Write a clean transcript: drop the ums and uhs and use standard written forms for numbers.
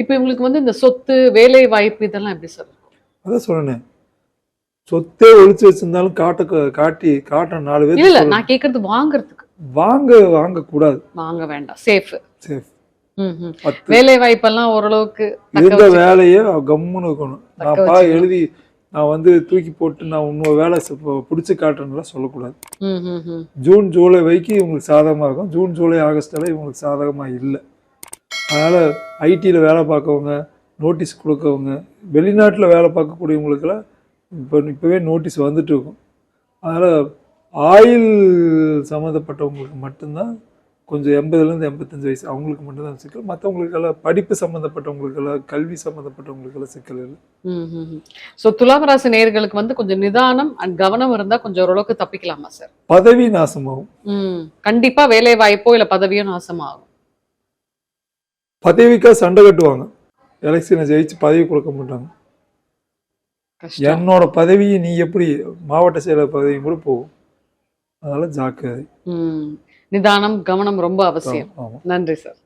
இப்ப இவங்களுக்கு வந்து இந்த சொத்து, வேலை வாய்ப்பு இதெல்லாம் எப்படி சார்? அதான் சொன்னேன், சொத்தே ஒழிச்சு வச்சிருந்தாலும் காட்ட 4 பேர். இல்ல நான் கேக்குறது வாங்குறதுக்கு. வாங்கக்கூடாது. வாங்க வேண்டாம். சேஃப். சேஃப். வேலை வாய்ப்பெல்லாம் ஓரளவுக்கு இருந்த வேலையை கம்முன்னு இருக்கணும். நான் எழுதி நான் வந்து தூக்கி போட்டு நான் இன்னொரு வேலை பிடிச்சி காட்டுறேன்லாம் சொல்லக்கூடாது. ஜூன் ஜூலை வரைக்கும் இவங்களுக்கு சாதகமாக இருக்கும். ஜூன் ஜூலை ஆகஸ்டெல்லாம் இவங்களுக்கு சாதகமாக இல்லை. அதனால் ஐடியில் வேலை பார்க்கவங்க, நோட்டீஸ் கொடுக்கவங்க, வெளிநாட்டில் வேலை பார்க்கக்கூடியவங்களுக்கெல்லாம் இப்போவே நோட்டீஸ் வந்துட்டு இருக்கும். அதனால் ஆயில் சம்மந்தப்பட்டவங்களுக்கு மட்டும்தான் கொஞ்சம் 80லேருந்து 85 வயசு அவங்களுக்கு மட்டும்தான் சிக்கல். மற்றவங்களுக்கெல்லாம் படிப்பு சம்மந்தப்பட்டவங்களுக்கெல்லாம், கல்வி சம்மந்தப்பட்டவங்களுக்கெல்லாம் சிக்கல் இல்லை. ஸோ துலாம் ராசி நேயர்களுக்கு வந்து கொஞ்சம் நிதானம் அண்ட் கவனம் இருந்தால் கொஞ்சம் ஓரளவுக்கு தப்பிக்கலாமா சார்? பதவி நாசமாகும். கண்டிப்பாா வேலை வாய்ப்போ இல்லை பதவியோ நாசமாகும். பதவிக்காக சண்டை கட்டுவாங்க. எலெக்ஷனை ஜெயிச்சு பதவி கொடுக்க மாட்டாங்க. என்னோட பதவியை நீ எப்படி மாவட்ட செயலர் பதவியும் கூட போகும். அதனால ஜாக்கிரதை. நிதானம், கவனம் ரொம்ப அவசியம். நன்றி சார்.